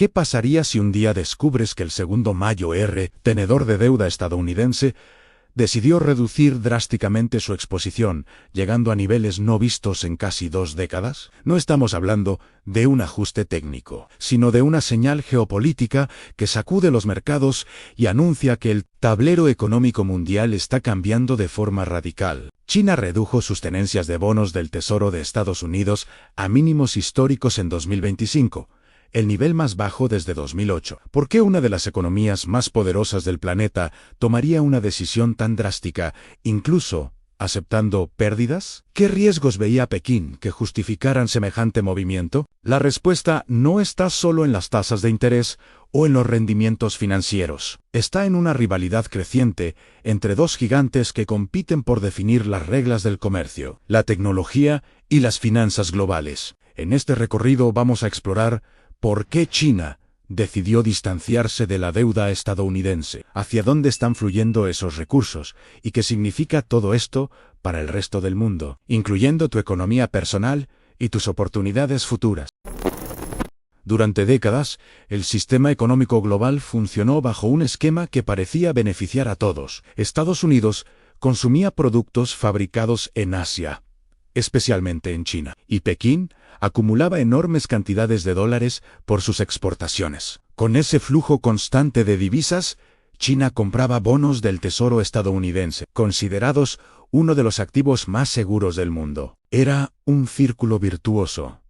¿Qué pasaría si un día descubres que el segundo Mayo R, tenedor de deuda estadounidense, decidió reducir drásticamente su exposición, llegando a niveles no vistos en casi 2 décadas? No estamos hablando de un ajuste técnico, sino de una señal geopolítica que sacude los mercados y anuncia que el tablero económico mundial está cambiando de forma radical. China redujo sus tenencias de bonos del Tesoro de Estados Unidos a mínimos históricos en 2025. El nivel más bajo desde 2008. ¿Por qué una de las economías más poderosas del planeta tomaría una decisión tan drástica, incluso aceptando pérdidas? ¿Qué riesgos veía Pekín que justificaran semejante movimiento? La respuesta no está solo en las tasas de interés o en los rendimientos financieros. Está en una rivalidad creciente entre dos gigantes que compiten por definir las reglas del comercio, la tecnología y las finanzas globales. En este recorrido vamos a explorar ¿por qué China decidió distanciarse de la deuda estadounidense? ¿Hacia dónde están fluyendo esos recursos? ¿Y qué significa todo esto para el resto del mundo, incluyendo tu economía personal y tus oportunidades futuras? Durante décadas, el sistema económico global funcionó bajo un esquema que parecía beneficiar a todos. Estados Unidos consumía productos fabricados en Asia, especialmente en China, y Pekín acumulaba enormes cantidades de dólares por sus exportaciones. Con ese flujo constante de divisas, China compraba bonos del Tesoro estadounidense, considerados uno de los activos más seguros del mundo. Era un círculo virtuoso.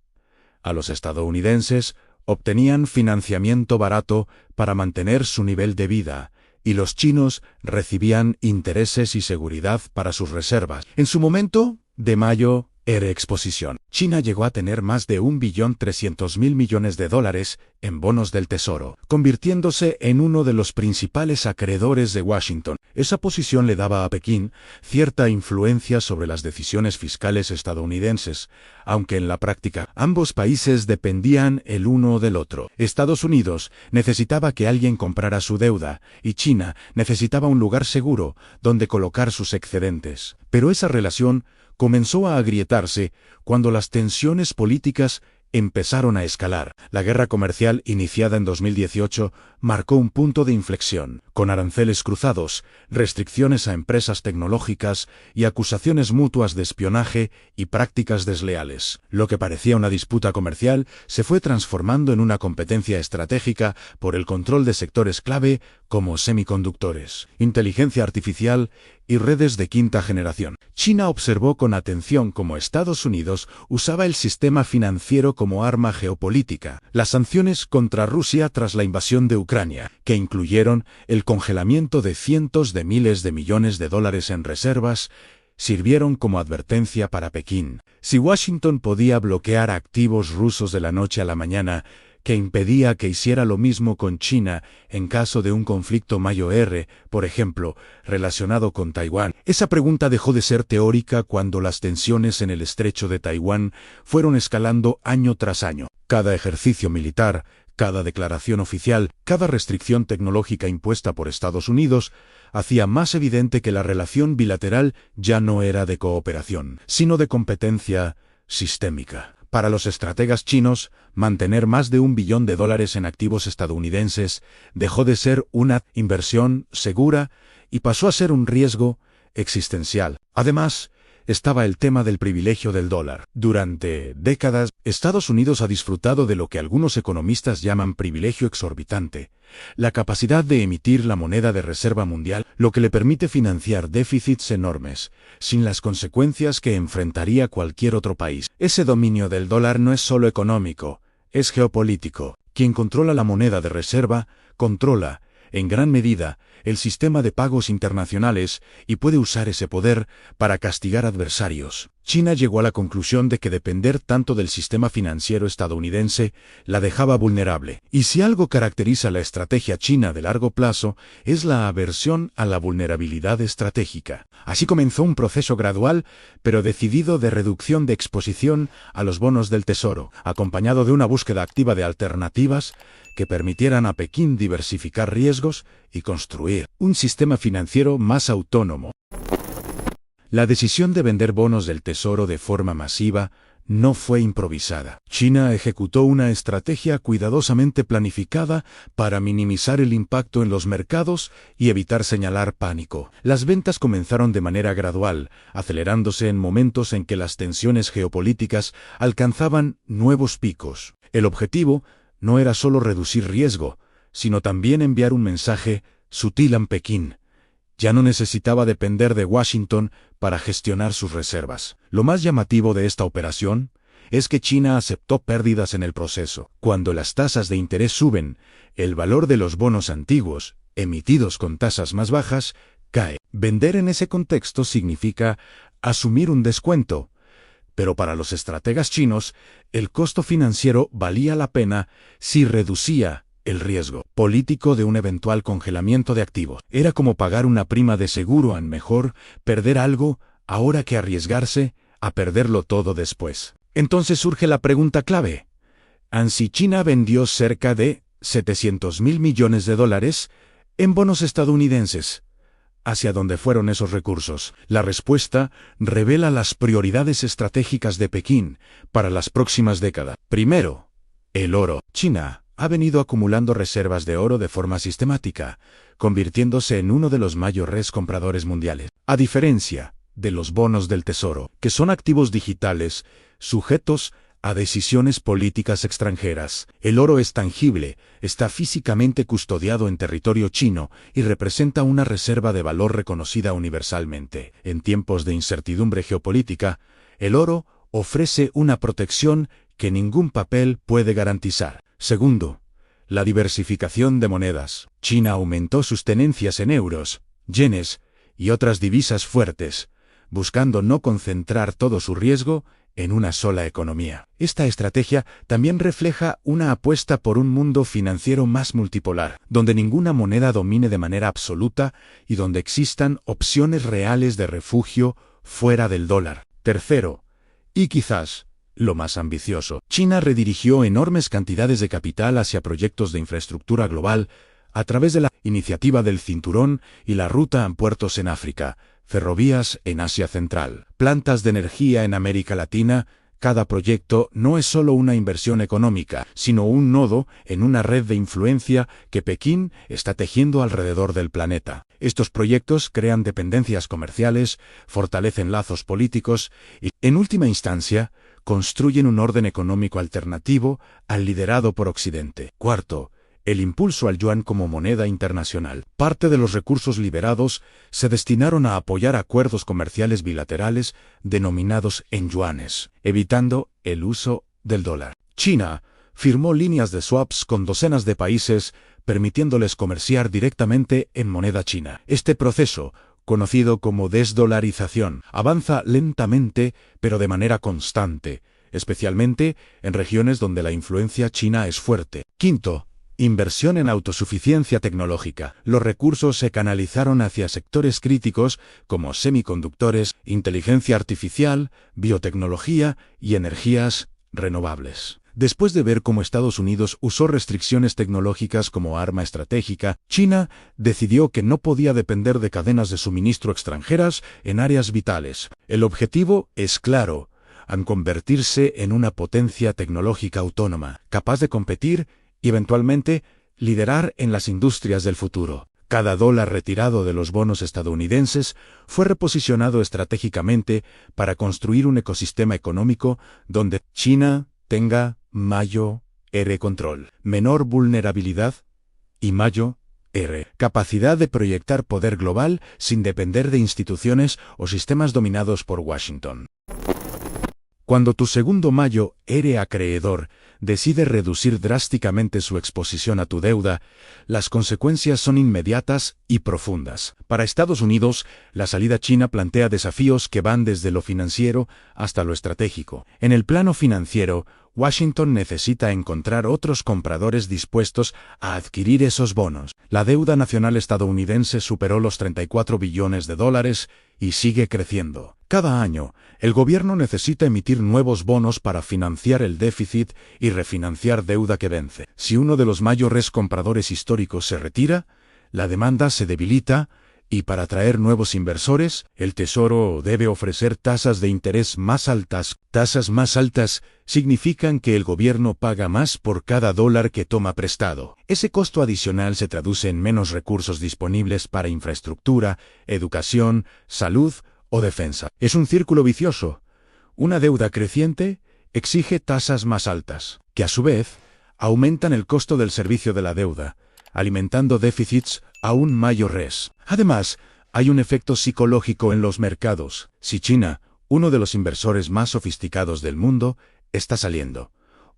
A los estadounidenses obtenían financiamiento barato para mantener su nivel de vida, y los chinos recibían intereses y seguridad para sus reservas. En su momento de mayo R exposición, China llegó a tener más de 1.300.000 millones de dólares en bonos del Tesoro, convirtiéndose en uno de los principales acreedores de Washington. Esa posición le daba a Pekín cierta influencia sobre las decisiones fiscales estadounidenses, aunque en la práctica ambos países dependían el uno del otro. Estados Unidos necesitaba que alguien comprara su deuda, y China necesitaba un lugar seguro donde colocar sus excedentes. Pero esa relación comenzó a agrietarse cuando las tensiones políticas empezaron a escalar. La guerra comercial iniciada en 2018 marcó un punto de inflexión, con aranceles cruzados, restricciones a empresas tecnológicas y acusaciones mutuas de espionaje y prácticas desleales. Lo que parecía una disputa comercial se fue transformando en una competencia estratégica por el control de sectores clave como semiconductores, inteligencia artificial y redes de quinta generación. China observó con atención cómo Estados Unidos usaba el sistema financiero como arma geopolítica. Las sanciones contra Rusia tras la invasión de Ucrania, que incluyeron el congelamiento de cientos de miles de millones de dólares en reservas, sirvieron como advertencia para Pekín. Si Washington podía bloquear activos rusos de la noche a la mañana, que impedía que hiciera lo mismo con China en caso de un conflicto Mayo R, por ejemplo, relacionado con Taiwán. Esa pregunta dejó de ser teórica cuando las tensiones en el estrecho de Taiwán fueron escalando año tras año. Cada ejercicio militar, cada declaración oficial, cada restricción tecnológica impuesta por Estados Unidos, hacía más evidente que la relación bilateral ya no era de cooperación, sino de competencia sistémica. Para los estrategas chinos, mantener más de $1 billón en activos estadounidenses dejó de ser una inversión segura y pasó a ser un riesgo existencial. Además, estaba el tema del privilegio del dólar. Durante décadas, Estados Unidos ha disfrutado de lo que algunos economistas llaman privilegio exorbitante, la capacidad de emitir la moneda de reserva mundial, lo que le permite financiar déficits enormes, sin las consecuencias que enfrentaría cualquier otro país. Ese dominio del dólar no es solo económico, es geopolítico. Quien controla la moneda de reserva, controla, en gran medida, el sistema de pagos internacionales y puede usar ese poder para castigar adversarios. China llegó a la conclusión de que depender tanto del sistema financiero estadounidense la dejaba vulnerable. Y si algo caracteriza la estrategia china de largo plazo, es la aversión a la vulnerabilidad estratégica. Así comenzó un proceso gradual, pero decidido de reducción de exposición a los bonos del Tesoro, acompañado de una búsqueda activa de alternativas que permitieran a Pekín diversificar riesgos y construir un sistema financiero más autónomo. La decisión de vender bonos del Tesoro de forma masiva no fue improvisada. China ejecutó una estrategia cuidadosamente planificada para minimizar el impacto en los mercados y evitar señalar pánico. Las ventas comenzaron de manera gradual, acelerándose en momentos en que las tensiones geopolíticas alcanzaban nuevos picos. El objetivo no era solo reducir riesgo, sino también enviar un mensaje sutil a Pekín. Ya no necesitaba depender de Washington para gestionar sus reservas. Lo más llamativo de esta operación es que China aceptó pérdidas en el proceso. Cuando las tasas de interés suben, el valor de los bonos antiguos, emitidos con tasas más bajas, cae. Vender en ese contexto significa asumir un descuento, pero para los estrategas chinos, el costo financiero valía la pena si reducía el riesgo político de un eventual congelamiento de activos. Era como pagar una prima de seguro a mejor perder algo ahora que arriesgarse a perderlo todo después. Entonces surge la pregunta clave. Si China vendió cerca de $700.000 millones en bonos estadounidenses, ¿hacia dónde fueron esos recursos? La respuesta revela las prioridades estratégicas de Pekín para las próximas décadas. Primero, el oro. China ha venido acumulando reservas de oro de forma sistemática, convirtiéndose en uno de los mayores compradores mundiales. A diferencia de los bonos del tesoro, que son activos digitales sujetos a decisiones políticas extranjeras, el oro es tangible, está físicamente custodiado en territorio chino y representa una reserva de valor reconocida universalmente. En tiempos de incertidumbre geopolítica, el oro ofrece una protección que ningún papel puede garantizar. Segundo, la diversificación de monedas. China aumentó sus tenencias en euros, yenes y otras divisas fuertes, buscando no concentrar todo su riesgo en una sola economía. Esta estrategia también refleja una apuesta por un mundo financiero más multipolar, donde ninguna moneda domine de manera absoluta y donde existan opciones reales de refugio fuera del dólar. Tercero, y quizás lo más ambicioso, China redirigió enormes cantidades de capital hacia proyectos de infraestructura global a través de la Iniciativa del Cinturón y la Ruta a Puertos en África, ferrovías en Asia Central, plantas de energía en América Latina. Cada proyecto no es solo una inversión económica, sino un nodo en una red de influencia que Pekín está tejiendo alrededor del planeta. Estos proyectos crean dependencias comerciales, fortalecen lazos políticos y, en última instancia, construyen un orden económico alternativo al liderado por Occidente. Cuarto, el impulso al yuan como moneda internacional. Parte de los recursos liberados se destinaron a apoyar acuerdos comerciales bilaterales denominados en yuanes, evitando el uso del dólar. China firmó líneas de swaps con docenas de países, permitiéndoles comerciar directamente en moneda china. Este proceso, conocido como desdolarización, avanza lentamente pero de manera constante, especialmente en regiones donde la influencia china es fuerte. Quinto, inversión en autosuficiencia tecnológica. Los recursos se canalizaron hacia sectores críticos como semiconductores, inteligencia artificial, biotecnología y energías renovables. Después de ver cómo Estados Unidos usó restricciones tecnológicas como arma estratégica, China decidió que no podía depender de cadenas de suministro extranjeras en áreas vitales. El objetivo es claro: convertirse en una potencia tecnológica autónoma, capaz de competir y eventualmente liderar en las industrias del futuro. Cada dólar retirado de los bonos estadounidenses fue reposicionado estratégicamente para construir un ecosistema económico donde China tenga mayor control, menor vulnerabilidad y mayor capacidad de proyectar poder global sin depender de instituciones o sistemas dominados por Washington. Cuando tu segundo mayo acreedor decide reducir drásticamente su exposición a tu deuda, las consecuencias son inmediatas y profundas. Para Estados Unidos, la salida china plantea desafíos que van desde lo financiero hasta lo estratégico. En el plano financiero, Washington necesita encontrar otros compradores dispuestos a adquirir esos bonos. La deuda nacional estadounidense superó los $34 billones y sigue creciendo. Cada año, el gobierno necesita emitir nuevos bonos para financiar el déficit y refinanciar deuda que vence. Si uno de los mayores compradores históricos se retira, la demanda se debilita Y para atraer nuevos inversores, el Tesoro debe ofrecer tasas de interés más altas. Tasas más altas significan que el gobierno paga más por cada dólar que toma prestado. Ese costo adicional se traduce en menos recursos disponibles para infraestructura, educación, salud o defensa. Es un círculo vicioso. Una deuda creciente exige tasas más altas, que a su vez aumentan el costo del servicio de la deuda, alimentando déficits aún mayores. Además, hay un efecto psicológico en los mercados. Si China, uno de los inversores más sofisticados del mundo, está saliendo,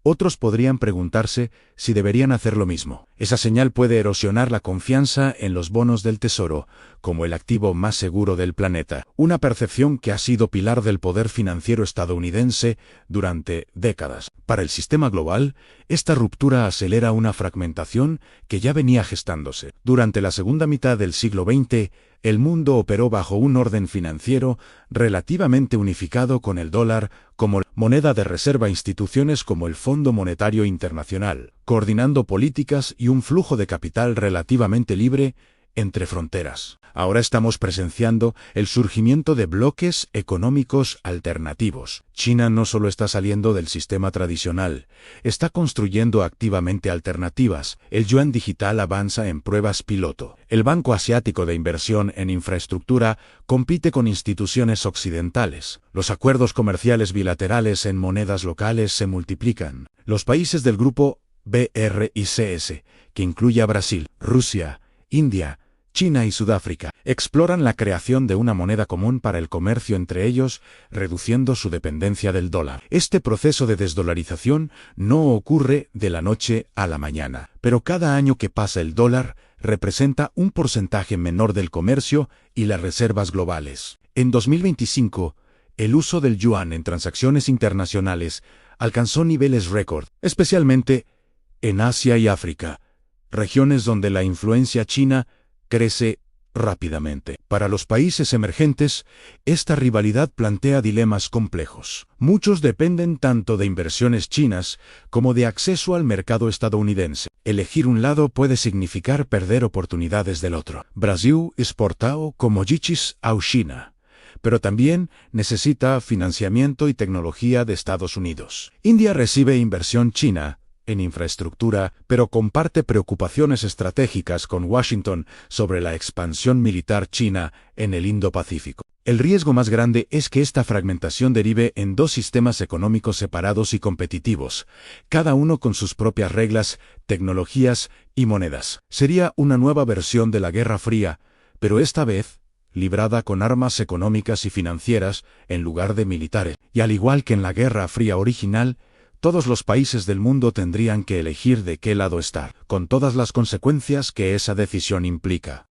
otros podrían preguntarse si deberían hacer lo mismo. Esa señal puede erosionar la confianza en los bonos del Tesoro, como el activo más seguro del planeta, una percepción que ha sido pilar del poder financiero estadounidense durante décadas. Para el sistema global, esta ruptura acelera una fragmentación que ya venía gestándose. Durante la segunda mitad del siglo XX, el mundo operó bajo un orden financiero relativamente unificado con el dólar como moneda de reserva, instituciones como el Fondo Monetario Internacional, coordinando políticas y un flujo de capital relativamente libre entre fronteras. Ahora estamos presenciando el surgimiento de bloques económicos alternativos. China no solo está saliendo del sistema tradicional, está construyendo activamente alternativas. El yuan digital avanza en pruebas piloto. El Banco Asiático de Inversión en Infraestructura compite con instituciones occidentales. Los acuerdos comerciales bilaterales en monedas locales se multiplican. Los países del grupo BRICS, que incluye a Brasil, Rusia, India, China y Sudáfrica, exploran la creación de una moneda común para el comercio entre ellos, reduciendo su dependencia del dólar. Este proceso de desdolarización no ocurre de la noche a la mañana, pero cada año que pasa el dólar representa un porcentaje menor del comercio y las reservas globales. En 2025, el uso del yuan en transacciones internacionales alcanzó niveles récord, especialmente en Asia y África, regiones donde la influencia china crece rápidamente. Para los países emergentes, esta rivalidad plantea dilemas complejos. Muchos dependen tanto de inversiones chinas como de acceso al mercado estadounidense. Elegir un lado puede significar perder oportunidades del otro. Brasil exporta commodities a China, pero también necesita financiamiento y tecnología de Estados Unidos. India recibe inversión china en infraestructura, pero comparte preocupaciones estratégicas con Washington sobre la expansión militar china en el Indo-Pacífico. El riesgo más grande es que esta fragmentación derive en dos sistemas económicos separados y competitivos, cada uno con sus propias reglas, tecnologías y monedas. Sería una nueva versión de la Guerra Fría, pero esta vez librada con armas económicas y financieras en lugar de militares. Y al igual que en la Guerra Fría original, todos los países del mundo tendrían que elegir de qué lado estar, con todas las consecuencias que esa decisión implica.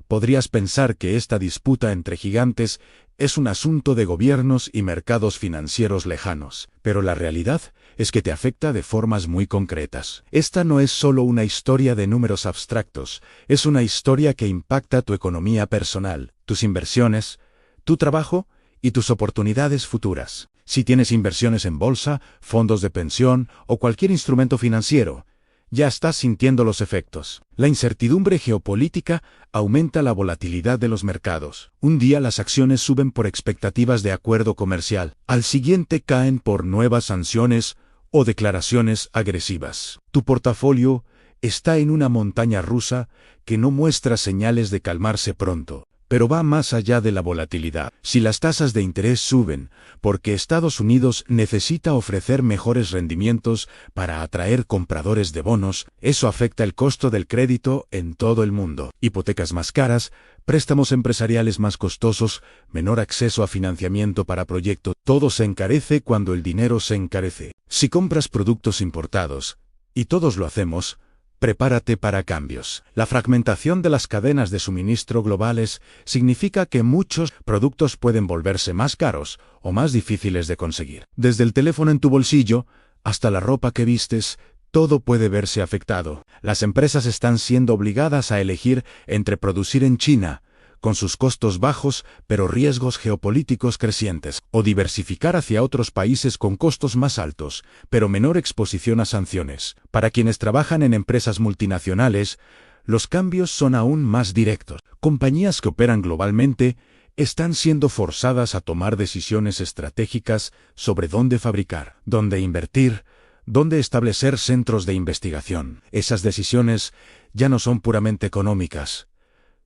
Podrías pensar que esta disputa entre gigantes es un asunto de gobiernos y mercados financieros lejanos, pero la realidad es que te afecta de formas muy concretas. Esta no es solo una historia de números abstractos, es una historia que impacta tu economía personal, tus inversiones, tu trabajo y tus oportunidades futuras. Si tienes inversiones en bolsa, fondos de pensión o cualquier instrumento financiero, ya estás sintiendo los efectos. La incertidumbre geopolítica aumenta la volatilidad de los mercados. Un día las acciones suben por expectativas de acuerdo comercial, al siguiente caen por nuevas sanciones o declaraciones agresivas. Tu portafolio está en una montaña rusa que no muestra señales de calmarse pronto. Pero va más allá de la volatilidad. Si las tasas de interés suben, porque Estados Unidos necesita ofrecer mejores rendimientos para atraer compradores de bonos, eso afecta el costo del crédito en todo el mundo. Hipotecas más caras, préstamos empresariales más costosos, menor acceso a financiamiento para proyectos, todo se encarece cuando el dinero se encarece. Si compras productos importados, y todos lo hacemos, prepárate para cambios. La fragmentación de las cadenas de suministro globales significa que muchos productos pueden volverse más caros o más difíciles de conseguir. Desde el teléfono en tu bolsillo hasta la ropa que vistes, todo puede verse afectado. Las empresas están siendo obligadas a elegir entre producir en China, con sus costos bajos pero riesgos geopolíticos crecientes, o diversificar hacia otros países con costos más altos, pero menor exposición a sanciones. Para quienes trabajan en empresas multinacionales, los cambios son aún más directos. Compañías que operan globalmente están siendo forzadas a tomar decisiones estratégicas sobre dónde fabricar, dónde invertir, dónde establecer centros de investigación. Esas decisiones ya no son puramente económicas,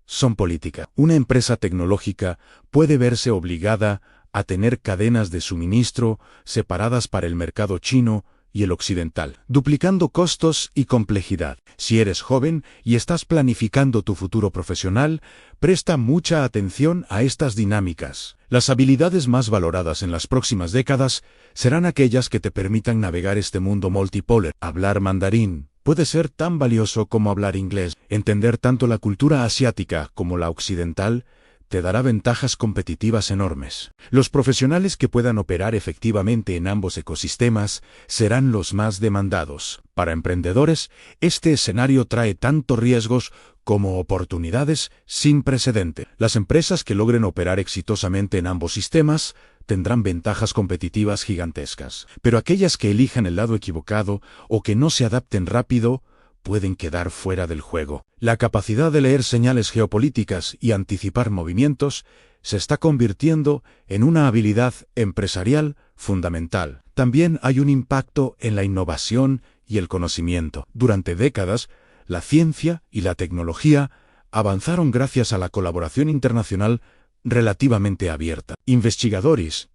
son políticas. Una empresa tecnológica puede verse obligada a tener cadenas de suministro separadas para el mercado chino y el occidental, duplicando costos y complejidad. Si eres joven y estás planificando tu futuro profesional, presta mucha atención a estas dinámicas. Las habilidades más valoradas en las próximas décadas serán aquellas que te permitan navegar este mundo multipolar. Hablar mandarín puede ser tan valioso como hablar inglés. Entender tanto la cultura asiática como la occidental te dará ventajas competitivas enormes. Los profesionales que puedan operar efectivamente en ambos ecosistemas serán los más demandados. Para emprendedores, este escenario trae tanto riesgos como oportunidades sin precedente. Las empresas que logren operar exitosamente en ambos sistemas tendrán ventajas competitivas gigantescas, pero aquellas que elijan el lado equivocado o que no se adapten rápido pueden quedar fuera del juego. La capacidad de leer señales geopolíticas y anticipar movimientos se está convirtiendo en una habilidad empresarial fundamental. También hay un impacto en la innovación y el conocimiento. Durante décadas, la ciencia y la tecnología avanzaron gracias a la colaboración internacional relativamente abierta. Investigadores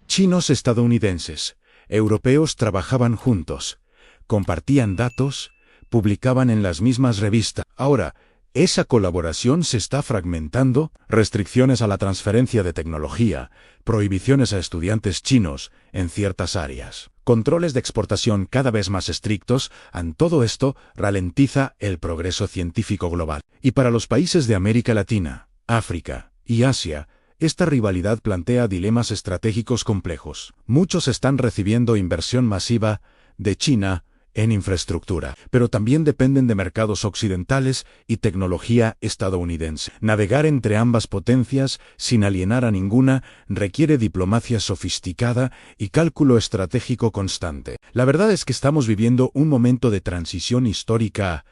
chinos, estadounidenses, europeos trabajaban juntos, compartían datos, publicaban en las mismas revistas. Ahora, esa colaboración se está fragmentando. Restricciones a la transferencia de tecnología, prohibiciones a estudiantes chinos en ciertas áreas, controles de exportación cada vez más estrictos. Todo esto ralentiza el progreso científico global. Y para los países de América Latina, África y Asia, esta rivalidad plantea dilemas estratégicos complejos. Muchos están recibiendo inversión masiva de China en infraestructura, pero también dependen de mercados occidentales y tecnología estadounidense. Navegar entre ambas potencias sin alienar a ninguna requiere diplomacia sofisticada y cálculo estratégico constante. La verdad es que estamos viviendo un momento de transición histórica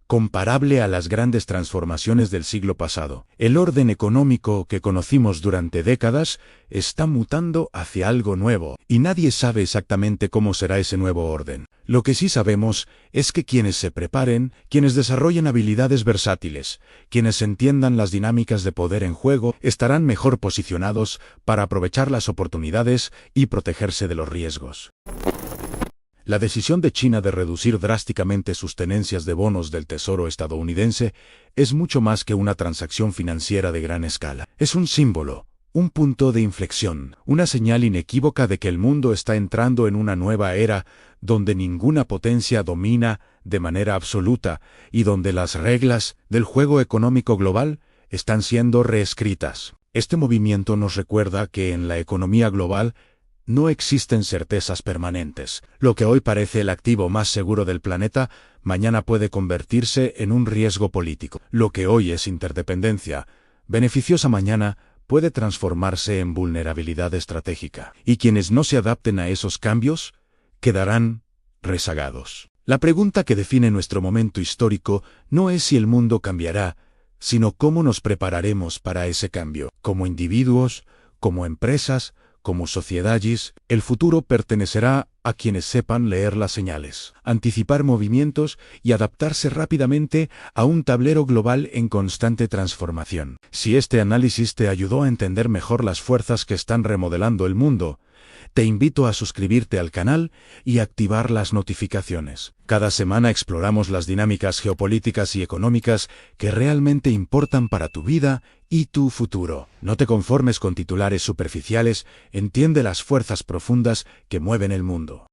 comparable a las grandes transformaciones del siglo pasado. El orden económico que conocimos durante décadas está mutando hacia algo nuevo, y nadie sabe exactamente cómo será ese nuevo orden. Lo que sí sabemos es que quienes se preparen, quienes desarrollen habilidades versátiles, quienes entiendan las dinámicas de poder en juego, estarán mejor posicionados para aprovechar las oportunidades y protegerse de los riesgos. La decisión de China de reducir drásticamente sus tenencias de bonos del Tesoro estadounidense es mucho más que una transacción financiera de gran escala. Es un símbolo, un punto de inflexión, una señal inequívoca de que el mundo está entrando en una nueva era donde ninguna potencia domina de manera absoluta y donde las reglas del juego económico global están siendo reescritas. Este movimiento nos recuerda que en la economía global no existen certezas permanentes. Lo que hoy parece el activo más seguro del planeta, mañana puede convertirse en un riesgo político. Lo que hoy es interdependencia beneficiosa, mañana puede transformarse en vulnerabilidad estratégica. Y quienes no se adapten a esos cambios, quedarán rezagados. La pregunta que define nuestro momento histórico no es si el mundo cambiará, sino cómo nos prepararemos para ese cambio. Como individuos, como empresas, como sociedades, el futuro pertenecerá a quienes sepan leer las señales, anticipar movimientos y adaptarse rápidamente a un tablero global en constante transformación. Si este análisis te ayudó a entender mejor las fuerzas que están remodelando el mundo, te invito a suscribirte al canal y activar las notificaciones. Cada semana exploramos las dinámicas geopolíticas y económicas que realmente importan para tu vida y tu futuro. No te conformes con titulares superficiales, entiende las fuerzas profundas que mueven el mundo.